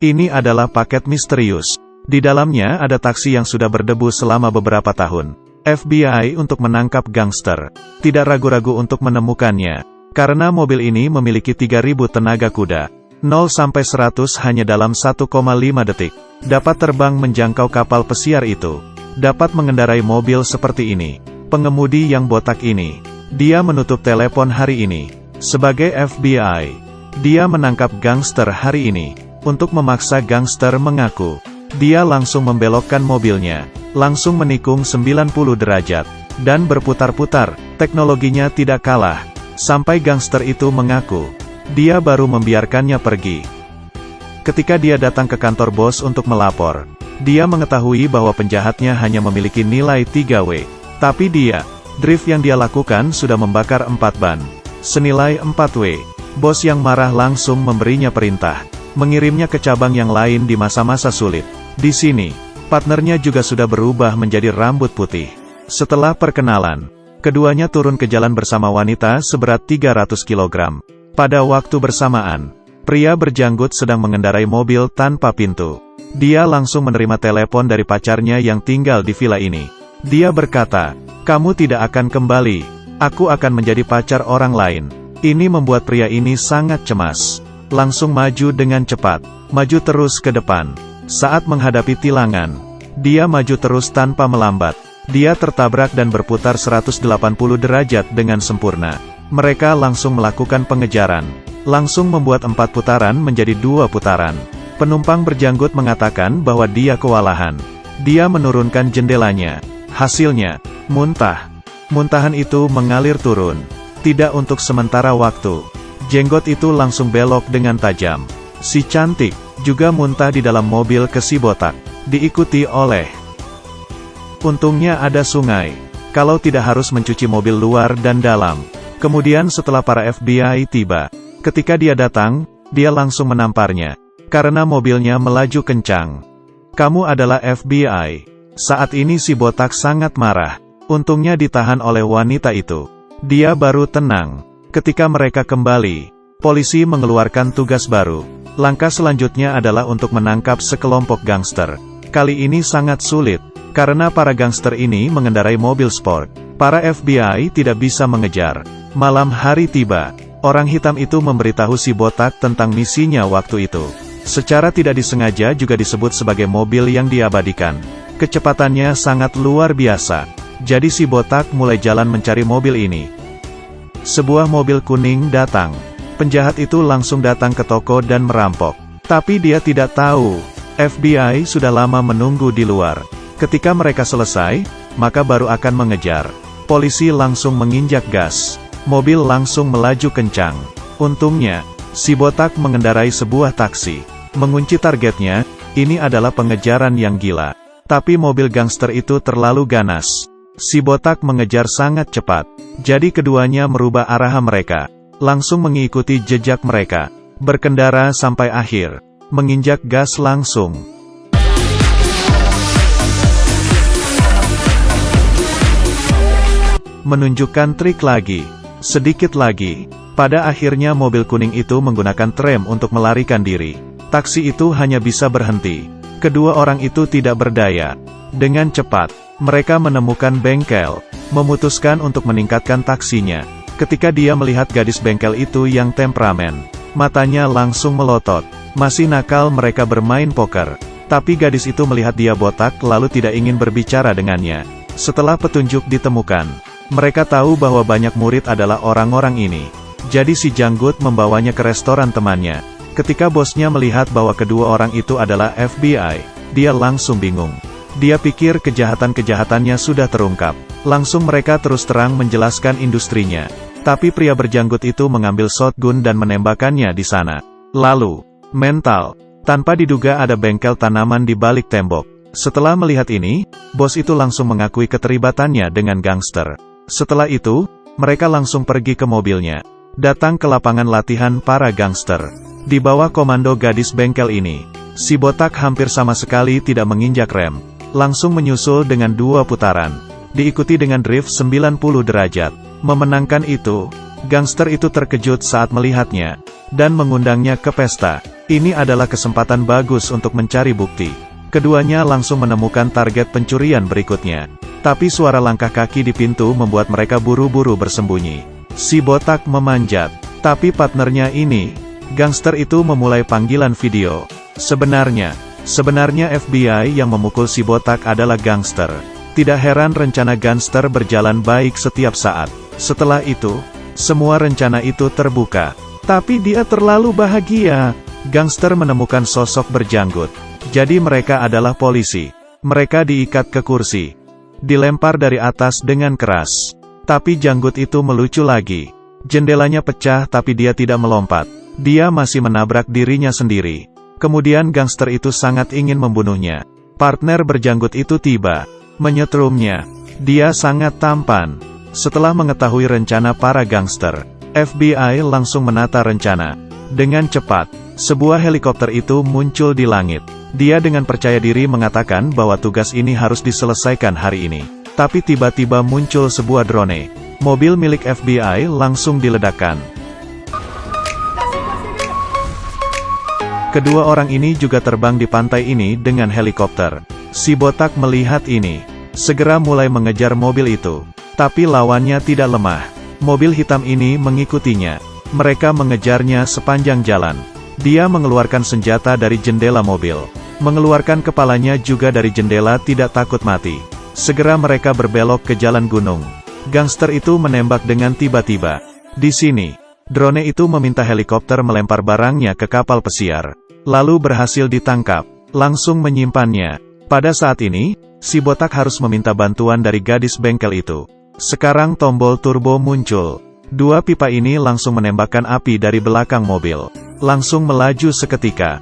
Ini adalah paket misterius. Di dalamnya ada taksi yang sudah berdebu selama beberapa tahun. FBI untuk menangkap gangster. Tidak ragu-ragu untuk menemukannya. Karena mobil ini memiliki 3000 tenaga kuda. 0-100 hanya dalam 1,5 detik. Dapat terbang menjangkau kapal pesiar itu. Dapat mengendarai mobil seperti ini. Pengemudi yang botak ini. Dia menutup telepon hari ini. Sebagai FBI, dia menangkap gangster hari ini. Untuk memaksa gangster mengaku. Dia langsung membelokkan mobilnya. Langsung menikung 90 derajat. Dan berputar-putar. Teknologinya tidak kalah. Sampai gangster itu mengaku. Dia baru membiarkannya pergi. Ketika dia datang ke kantor bos untuk melapor, dia mengetahui bahwa penjahatnya hanya memiliki nilai 3W. Tapi drift yang dia lakukan sudah membakar 4 ban. Senilai 4W. Bos yang marah langsung memberinya perintah. Mengirimnya ke cabang yang lain di masa-masa sulit. Di sini, partnernya juga sudah berubah menjadi rambut putih. Setelah perkenalan, keduanya turun ke jalan bersama wanita seberat 300 kg. Pada waktu bersamaan, pria berjanggut sedang mengendarai mobil tanpa pintu. Dia langsung menerima telepon dari pacarnya yang tinggal di villa ini. Dia berkata, "Kamu tidak akan kembali. Aku akan menjadi pacar orang lain." Ini membuat pria ini sangat cemas. Langsung maju dengan cepat. Maju terus ke depan. Saat menghadapi tilangan, dia maju terus tanpa melambat. Dia tertabrak dan berputar 180 derajat dengan sempurna. Mereka langsung melakukan pengejaran. Langsung membuat 4 putaran menjadi 2 putaran. Penumpang berjanggut mengatakan bahwa dia kewalahan. Dia menurunkan jendelanya. Hasilnya, muntah. Muntahan itu mengalir turun. Tidak untuk sementara waktu. Jenggot itu langsung belok dengan tajam. Si cantik juga muntah di dalam mobil ke si botak. Diikuti oleh... Untungnya ada sungai. Kalau tidak harus mencuci mobil luar dan dalam. Kemudian setelah para FBI tiba, ketika dia datang, dia langsung menamparnya. Karena mobilnya melaju kencang. "Kamu adalah FBI." Saat ini si botak sangat marah. Untungnya ditahan oleh wanita itu. Dia baru tenang. Ketika mereka kembali, polisi mengeluarkan tugas baru. Langkah selanjutnya adalah untuk menangkap sekelompok gangster. Kali ini sangat sulit, karena para gangster ini mengendarai mobil sport. Para FBI tidak bisa mengejar. Malam hari tiba, orang hitam itu memberitahu si botak tentang misinya waktu itu. Secara tidak disengaja juga disebut sebagai mobil yang diabadikan. Kecepatannya sangat luar biasa. Jadi si botak mulai jalan mencari mobil ini. Sebuah mobil kuning datang. Penjahat itu langsung datang ke toko dan merampok. Tapi dia tidak tahu, FBI sudah lama menunggu di luar. Ketika mereka selesai, maka baru akan mengejar. Polisi langsung menginjak gas. Mobil langsung melaju kencang. Untungnya, si botak mengendarai sebuah taksi. Mengunci targetnya, ini adalah pengejaran yang gila. Tapi mobil gangster itu terlalu ganas. Si botak mengejar sangat cepat. Jadi keduanya merubah arah mereka. Langsung mengikuti jejak mereka. Berkendara sampai akhir. Menginjak gas langsung. Menunjukkan trik lagi. Sedikit lagi. Pada akhirnya mobil kuning itu menggunakan rem untuk melarikan diri. Taksi itu hanya bisa berhenti. Kedua orang itu tidak berdaya. Dengan cepat, mereka menemukan bengkel. Memutuskan untuk meningkatkan taksinya. Ketika dia melihat gadis bengkel itu yang temperamen, matanya langsung melotot. Masih nakal mereka bermain poker. Tapi gadis itu melihat dia botak lalu tidak ingin berbicara dengannya. Setelah petunjuk ditemukan, mereka tahu bahwa banyak murid adalah orang-orang ini. Jadi si janggut membawanya ke restoran temannya. Ketika bosnya melihat bahwa kedua orang itu adalah FBI, dia langsung bingung. Dia pikir kejahatan-kejahatannya sudah terungkap. Langsung mereka terus terang menjelaskan industrinya. Tapi pria berjanggut itu mengambil shotgun dan menembakkannya di sana. Lalu, mental. Tanpa diduga ada bengkel tanaman di balik tembok. Setelah melihat ini, bos itu langsung mengakui keterlibatannya dengan gangster. Setelah itu, mereka langsung pergi ke mobilnya. Datang ke lapangan latihan para gangster. Di bawah komando gadis bengkel ini, si botak hampir sama sekali tidak menginjak rem. Langsung menyusul dengan 2 putaran. Diikuti dengan drift 90 derajat. Memenangkan itu, gangster itu terkejut saat melihatnya, dan mengundangnya ke pesta. Ini adalah kesempatan bagus untuk mencari bukti. Keduanya langsung menemukan target pencurian berikutnya. Tapi suara langkah kaki di pintu membuat mereka buru-buru bersembunyi. Si botak memanjat. Tapi partnernya ini, gangster itu memulai panggilan video. Sebenarnya FBI yang memukul si botak adalah gangster. Tidak heran rencana gangster berjalan baik setiap saat. Setelah itu, semua rencana itu terbuka. Tapi dia terlalu bahagia. Gangster menemukan sosok berjanggut. Jadi mereka adalah polisi. Mereka diikat ke kursi. Dilempar dari atas dengan keras. Tapi janggut itu melucu lagi. Jendelanya pecah tapi dia tidak melompat. Dia masih menabrak dirinya sendiri. Kemudian gangster itu sangat ingin membunuhnya. Partner berjanggut itu tiba. Menyetrumnya. Dia sangat tampan. Setelah mengetahui rencana para gangster, FBI langsung menata rencana. Dengan cepat, sebuah helikopter itu muncul di langit. Dia dengan percaya diri mengatakan bahwa tugas ini harus diselesaikan hari ini. Tapi tiba-tiba muncul sebuah drone. Mobil milik FBI langsung diledakkan. Kedua orang ini juga terbang di pantai ini dengan helikopter. Si botak melihat ini, segera mulai mengejar mobil itu. Tapi lawannya tidak lemah. Mobil hitam ini mengikutinya. Mereka mengejarnya sepanjang jalan. Dia mengeluarkan senjata dari jendela mobil. Mengeluarkan kepalanya juga dari jendela, tidak takut mati. Segera mereka berbelok ke jalan gunung. Gangster itu menembak dengan tiba-tiba. Di sini, drone itu meminta helikopter melempar barangnya ke kapal pesiar. Lalu berhasil ditangkap. Langsung menyimpannya. Pada saat ini, si botak harus meminta bantuan dari gadis bengkel itu. Sekarang tombol turbo muncul. Dua pipa ini langsung menembakkan api dari belakang mobil. Langsung melaju seketika.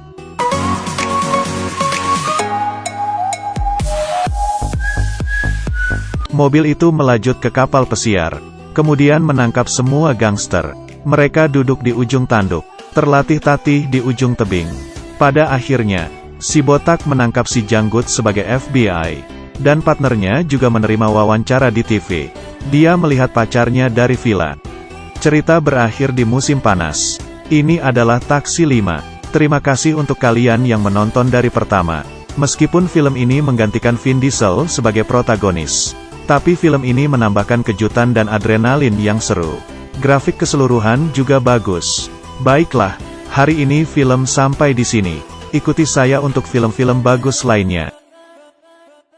Mobil itu melajut ke kapal pesiar. Kemudian menangkap semua gangster. Mereka duduk di ujung tanduk. Terlatih-tatih di ujung tebing. Pada akhirnya, si botak menangkap si janggut sebagai FBI. Dan partnernya juga menerima wawancara di TV. Dia melihat pacarnya dari villa. Cerita berakhir di musim panas. Ini adalah Taksi 5. Terima kasih untuk kalian yang menonton dari pertama. Meskipun film ini menggantikan Vin Diesel sebagai protagonis, tapi film ini menambahkan kejutan dan adrenalin yang seru. Grafik keseluruhan juga bagus. Baiklah, hari ini film sampai di sini. Ikuti saya untuk film-film bagus lainnya.